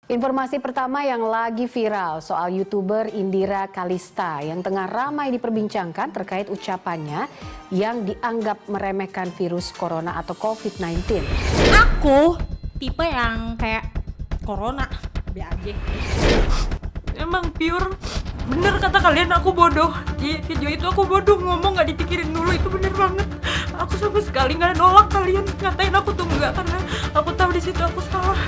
Informasi pertama yang lagi viral soal YouTuber Indira Kalista yang tengah ramai diperbincangkan terkait ucapannya yang dianggap meremehkan virus corona atau COVID-19. Aku tipe yang kayak corona, be aja. Emang pure bener kata kalian, aku bodoh. Di video itu aku bodoh, ngomong gak dipikirin dulu, itu bener banget. Aku sama sekali gak nolak kalian ngatain aku tuh enggak, karena aku tahu di situ aku salah.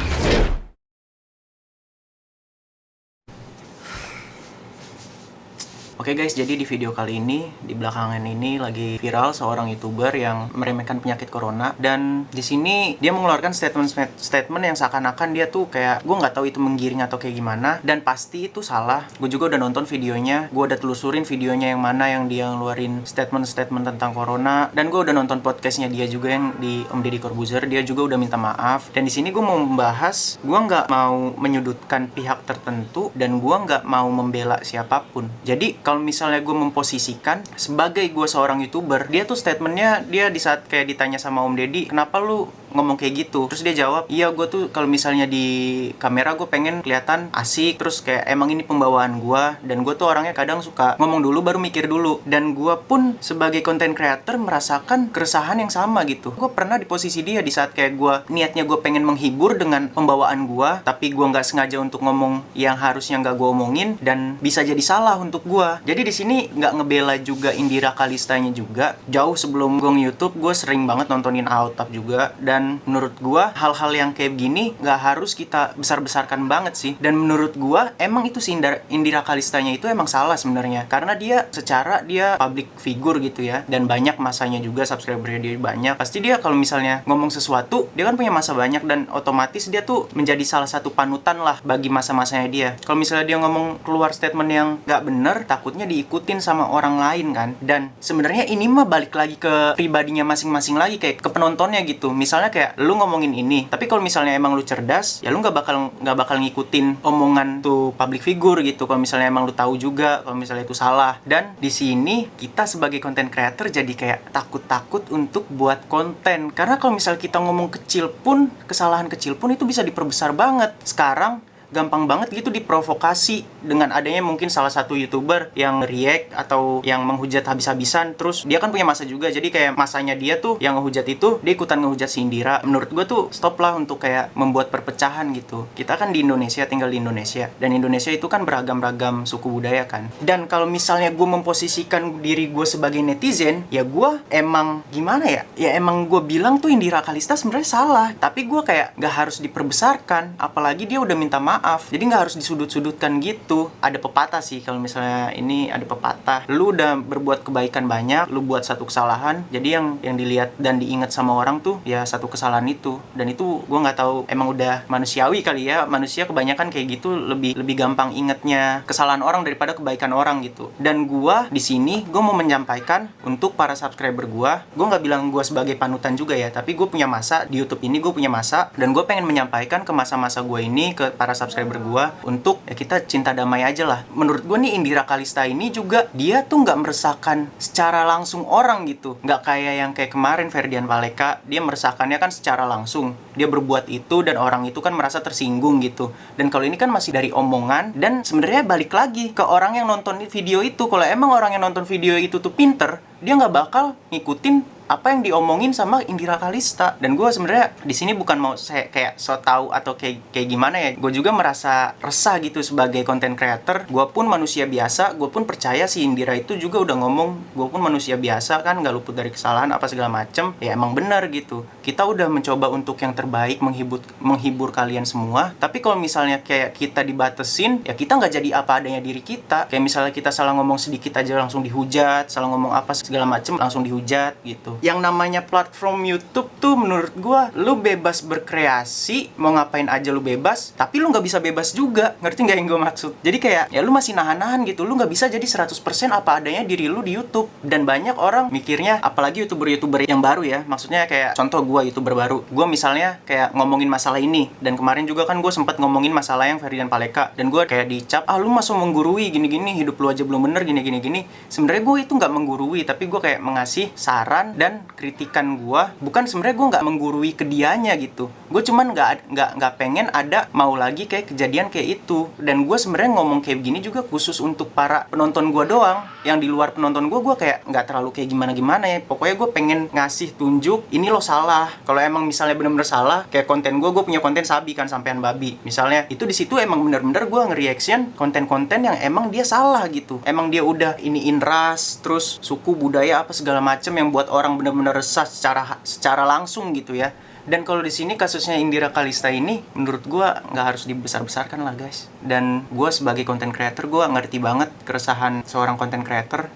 Oke guys, jadi di video kali ini, di belakangan ini lagi viral seorang YouTuber yang meremehkan penyakit corona. Dan di sini dia mengeluarkan statement yang seakan-akan dia tuh kayak, gue nggak tahu itu menggiring atau kayak gimana. Dan pasti itu salah. Gue juga udah nonton videonya, gue udah telusurin videonya yang mana yang dia ngeluarin statement tentang corona. Dan gue udah nonton podcastnya dia juga yang di Om Deddy Corbuzier, dia juga udah minta maaf. Dan di sini gue mau membahas, gue nggak mau menyudutkan pihak tertentu dan gue nggak mau membela siapapun. Jadi kalau misalnya gue memposisikan sebagai gue seorang YouTuber, dia tuh statementnya, dia di saat kayak ditanya sama Om Deddy, kenapa lu ngomong kayak gitu? Terus dia jawab, iya gue tuh kalau misalnya di kamera gue pengen kelihatan asik, terus kayak emang ini pembawaan gue, dan gue tuh orangnya kadang suka ngomong dulu baru mikir dulu. Dan gue pun sebagai content creator merasakan keresahan yang sama gitu. Gue pernah di posisi dia di saat kayak gue niatnya gue pengen menghibur dengan pembawaan gue, tapi gue nggak sengaja untuk ngomong yang harusnya nggak gue omongin, dan bisa jadi salah untuk gue. Jadi di sini nggak ngebela juga Indira Kalistanya juga. Jauh sebelum gue nge-YouTube, gue sering banget nontonin Aotap juga. Dan menurut gue, hal-hal yang kayak gini nggak harus kita besar-besarkan banget sih. Dan menurut gue, emang itu si Indira Kalistanya itu emang salah sebenarnya. Karena dia secara dia public figure gitu ya. Dan banyak masanya juga, subscribernya dia banyak. Pasti dia kalau misalnya ngomong sesuatu, dia kan punya masa banyak. Dan otomatis dia tuh menjadi salah satu panutan lah bagi masa-masanya dia. Kalau misalnya dia ngomong keluar statement yang nggak bener, takutnya diikutin sama orang lain kan. Dan sebenarnya ini mah balik lagi ke pribadinya masing-masing lagi, kayak ke penontonnya gitu. Misalnya kayak lu ngomongin ini, tapi kalau misalnya emang lu cerdas, ya lu nggak bakal ngikutin omongan tuh public figure gitu. Kalau misalnya emang lu tahu juga kalau misalnya itu salah. Dan di sini kita sebagai content creator jadi kayak takut-takut untuk buat konten, karena kalau misalnya kita ngomong kecil pun, kesalahan kecil pun itu bisa diperbesar banget. Sekarang gampang banget gitu diprovokasi dengan adanya mungkin salah satu YouTuber yang react atau yang menghujat habis-habisan. Terus dia kan punya masa juga, jadi kayak masanya dia tuh yang ngehujat itu, dia ikutan ngehujat si Indira. Menurut gue tuh stop lah untuk kayak membuat perpecahan gitu. Kita kan di Indonesia, tinggal di Indonesia, dan Indonesia itu kan beragam-ragam suku budaya kan. Dan kalau misalnya gue memposisikan diri gue sebagai netizen, ya gue emang gimana ya, ya emang gue bilang tuh Indira Kalista sebenarnya salah, tapi gue kayak gak harus diperbesarkan, apalagi dia udah minta maaf. Jadi nggak harus disudut-sudutkan gitu. Ada pepatah sih, kalau misalnya ini ada pepatah, lu udah berbuat kebaikan banyak, lu buat satu kesalahan, jadi yang dilihat dan diingat sama orang tuh ya satu kesalahan itu. Dan itu gue nggak tahu, emang udah manusiawi kali ya, manusia kebanyakan kayak gitu, lebih gampang ingetnya kesalahan orang daripada kebaikan orang gitu. Dan gue di sini gue mau menyampaikan untuk para subscriber gue nggak bilang gue sebagai panutan juga ya, tapi gue punya masa di YouTube ini, gue punya masa, dan gue pengen menyampaikan ke masa-masa gue ini ke para subscriber gue untuk ya kita cinta damai aja lah. Menurut gue nih Indira Kalista ini juga dia tuh nggak meresahkan secara langsung orang gitu, nggak kayak yang kayak kemarin Ferdian Paleka, dia meresahkannya kan secara langsung, dia berbuat itu dan orang itu kan merasa tersinggung gitu. Dan kalau ini kan masih dari omongan, dan sebenarnya balik lagi ke orang yang nonton video itu. Kalau emang orang yang nonton video itu tuh pinter, dia nggak bakal ngikutin apa yang diomongin sama Indira Kalista. Dan gue sebenarnya di sini bukan mau saya kayak so tahu atau kayak gimana ya. Gue juga merasa resah gitu sebagai content creator. Gue pun manusia biasa, gue pun percaya si Indira itu juga udah ngomong, gue pun manusia biasa kan, nggak luput dari kesalahan apa segala macem. Ya emang benar gitu. Kita udah mencoba untuk yang terbaik, menghibur kalian semua. Tapi kalau misalnya kayak kita dibatesin, ya kita nggak jadi apa adanya diri kita. Kayak misalnya kita salah ngomong sedikit aja langsung dihujat, salah ngomong apa segala macem langsung dihujat gitu. Yang namanya platform YouTube tuh menurut gue, lu bebas berkreasi, mau ngapain aja lu bebas, tapi lu nggak bisa bebas juga. Ngerti nggak yang gue maksud? Jadi kayak ya lu masih nahan-nahan gitu, lu nggak bisa jadi 100% apa adanya diri lu di YouTube. Dan banyak orang mikirnya, apalagi YouTuber-YouTuber yang baru ya, maksudnya kayak contoh gue YouTuber baru, gue misalnya kayak ngomongin masalah ini, dan kemarin juga kan gue sempat ngomongin masalah yang Ferdian Paleka, dan gue kayak dicap, lu masuk menggurui gini-gini, hidup lu aja belum bener gini-gini. Sebenarnya gue itu nggak menggurui, tapi gue kayak mengasih saran dan dan kritikan gue bukan sebenarnya gue nggak menggurui ke dianya gitu. Gue cuman nggak pengen ada mau lagi kayak kejadian kayak itu. Dan gue sebenarnya ngomong kayak begini juga khusus untuk para penonton gue doang. Yang di luar penonton gue kayak nggak terlalu kayak gimana ya. Pokoknya gue pengen ngasih tunjuk ini lo salah. Kalau emang misalnya bener-bener salah, kayak konten gue punya konten Sabi kan, sampean babi misalnya, itu di situ emang bener-bener gue nge-reaction konten-konten yang emang dia salah gitu. Emang dia udah iniin ras, terus suku, budaya apa segala macem yang buat orang bener-bener resah secara langsung gitu ya. Dan kalau di sini kasusnya Indira Kalista ini, menurut gue nggak harus dibesar-besarkan lah guys. Dan gue sebagai content creator, gue ngerti banget keresahan seorang content creator.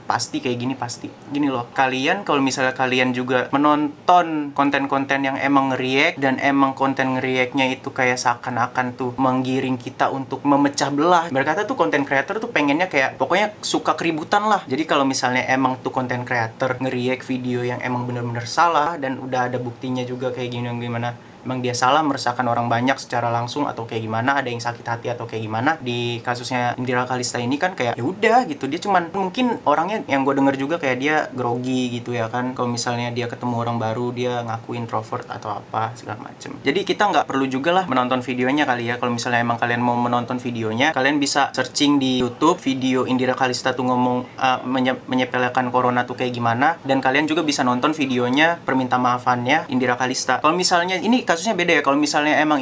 Pasti kayak gini, pasti gini loh. Kalian kalau misalnya kalian juga menonton konten-konten yang emang nge-react, dan emang konten nge-reactnya itu kayak seakan-akan tuh menggiring kita untuk memecah belah. Berkata tuh konten creator tuh pengennya kayak pokoknya suka keributan lah. Jadi kalau misalnya emang tuh konten creator nge-react video yang emang bener-bener salah, dan udah ada buktinya juga kayak gimana emang dia salah, meresahkan orang banyak secara langsung atau kayak gimana, ada yang sakit hati atau kayak gimana. Di kasusnya Indira Kalista ini kan kayak ya udah gitu, dia cuman mungkin orangnya yang gue denger juga kayak dia grogi gitu ya kan. Kalau misalnya dia ketemu orang baru, dia ngaku introvert atau apa segala macem. Jadi kita nggak perlu juga lah menonton videonya kali ya. Kalau misalnya emang kalian mau menonton videonya, kalian bisa searching di YouTube video Indira Kalista tuh ngomong menyepelekan corona tuh kayak gimana, dan kalian juga bisa nonton videonya perminta maafannya Indira Kalista. Kalau misalnya ini kasusnya beda ya. Kalau misalnya emang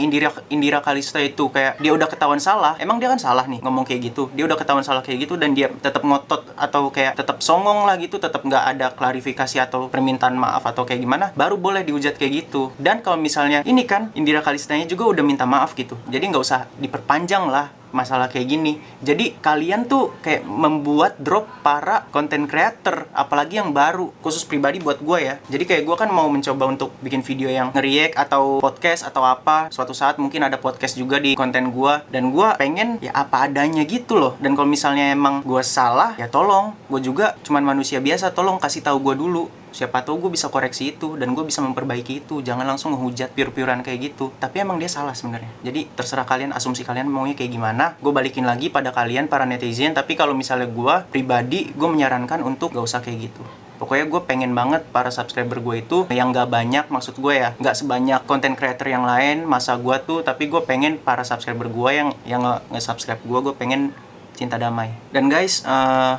Indira Kalista itu kayak dia udah ketahuan salah, emang dia kan salah nih ngomong kayak gitu, dia udah ketahuan salah kayak gitu, dan dia tetap ngotot atau kayak tetap songong lah gitu, tetap nggak ada klarifikasi atau permintaan maaf atau kayak gimana, baru boleh dihujat kayak gitu. Dan kalau misalnya ini kan Indira Kalistanya juga udah minta maaf gitu, jadi nggak usah diperpanjang lah masalah kayak gini. Jadi kalian tuh kayak membuat drop para content creator, apalagi yang baru, khusus pribadi buat gue ya. Jadi kayak gue kan mau mencoba untuk bikin video yang nge-react atau podcast atau apa. Suatu saat mungkin ada podcast juga di konten gue, dan gue pengen ya apa adanya gitu loh. Dan kalau misalnya emang gue salah, ya tolong, gue juga cuman manusia biasa, tolong kasih tahu gue dulu. Siapa tahu gue bisa koreksi itu dan gue bisa memperbaiki itu. Jangan langsung ngehujat pure-purean kayak gitu. Tapi emang dia salah sebenarnya. Jadi terserah kalian, asumsi kalian maunya kayak gimana. Gue balikin lagi pada kalian para netizen. Tapi kalau misalnya gue pribadi, gue menyarankan untuk gak usah kayak gitu. Pokoknya gue pengen banget para subscriber gue itu yang gak banyak, maksud gue ya, gak sebanyak content creator yang lain masa gue tuh. Tapi gue pengen para subscriber gue yang nge-subscribe gue pengen cinta damai. Dan guys,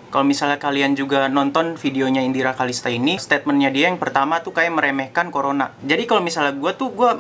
kalau misalnya kalian juga nonton videonya Indira Kalista ini, statementnya dia yang pertama tuh kayak meremehkan corona. Jadi kalau misalnya gue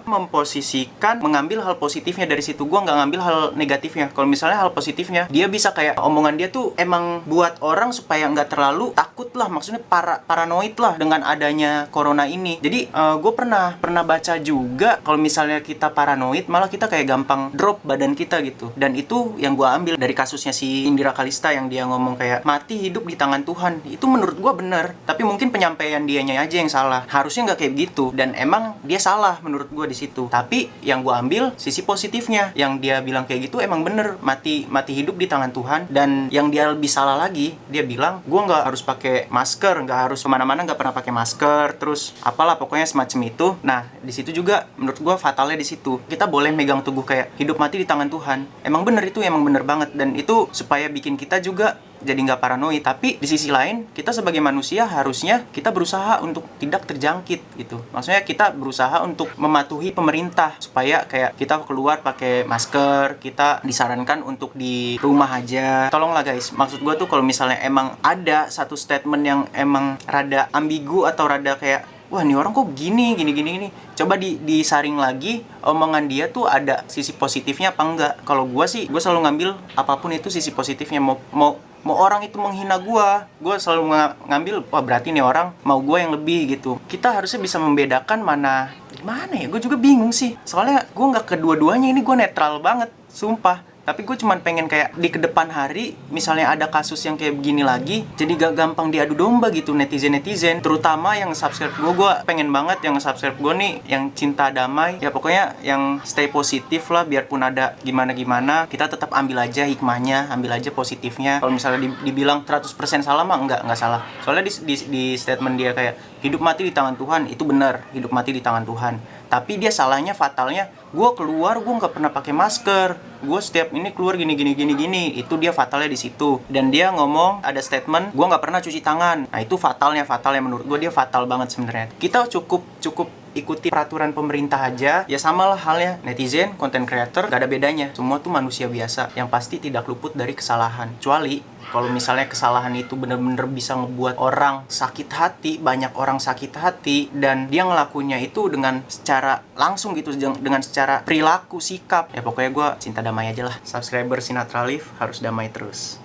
memposisikan, mengambil hal positifnya dari situ, gue nggak ngambil hal negatifnya. Kalau misalnya hal positifnya, dia bisa kayak omongan dia tuh emang buat orang supaya nggak terlalu takut lah, maksudnya paranoid lah dengan adanya corona ini. Jadi gue pernah baca juga kalau misalnya kita paranoid, malah kita kayak gampang drop badan kita gitu. Dan itu yang gue ambil dari kasusnya si Indira Kalista yang dia ngomong kayak mati hidup di tangan Tuhan. Itu menurut gue bener, tapi mungkin penyampaian dianya aja yang salah. Harusnya nggak kayak gitu, dan emang dia salah menurut gue di situ. Tapi yang gue ambil sisi positifnya, yang dia bilang kayak gitu emang bener, mati hidup di tangan Tuhan. Dan yang dia lebih salah lagi, dia bilang gue nggak harus pakai masker, nggak harus kemana-mana, nggak pernah pakai masker, terus apalah pokoknya semacam itu. Nah di situ juga menurut gue fatalnya di situ. Kita boleh megang teguh kayak hidup mati di tangan Tuhan. Emang bener itu, emang bener banget. Dan itu supaya bikin kita juga jadi nggak paranoid. Tapi di sisi lain, kita sebagai manusia harusnya kita berusaha untuk tidak terjangkit gitu. Maksudnya kita berusaha untuk mematuhi pemerintah supaya kayak kita keluar pakai masker, kita disarankan untuk di rumah aja. Tolonglah guys, maksud gue tuh kalau misalnya emang ada satu statement yang emang rada ambigu atau rada kayak wah ini orang kok gini. Coba disaring lagi omongan dia tuh ada sisi positifnya apa enggak. Kalau gue sih, gue selalu ngambil apapun itu sisi positifnya. Mau orang itu menghina gue selalu ngambil wah berarti nih orang mau gue yang lebih gitu. Kita harusnya bisa membedakan mana gimana ya. Gue juga bingung sih. Soalnya gue nggak kedua-duanya, ini gue netral banget, sumpah. Tapi gue cuman pengen kayak di kedepan hari, misalnya ada kasus yang kayak begini lagi, jadi gak gampang diadu domba gitu netizen-netizen. Terutama yang subscribe gue pengen banget yang subscribe gue nih, yang cinta damai. Ya pokoknya yang stay positif lah, biarpun ada gimana-gimana, kita tetap ambil aja hikmahnya, ambil aja positifnya. Kalau misalnya dibilang 100% salah mah enggak salah. Soalnya di statement dia kayak, hidup mati di tangan Tuhan, itu benar, hidup mati di tangan Tuhan. Tapi dia salahnya, fatalnya, gue keluar gue nggak pernah pakai masker, gue setiap ini keluar gini. Itu dia fatalnya di situ. Dan dia ngomong ada statement gue nggak pernah cuci tangan. Nah itu fatalnya menurut gue, dia fatal banget sebenarnya. Kita cukup ikuti peraturan pemerintah aja, ya sama lah halnya netizen, content creator, gak ada bedanya. Semua tuh manusia biasa yang pasti tidak luput dari kesalahan. Kecuali kalau misalnya kesalahan itu bener-bener bisa ngebuat orang sakit hati, banyak orang sakit hati, dan dia ngelakunya itu dengan secara langsung gitu, dengan secara perilaku, sikap. Ya pokoknya gue cinta damai aja lah. Subscriber Sinatra Live harus damai terus.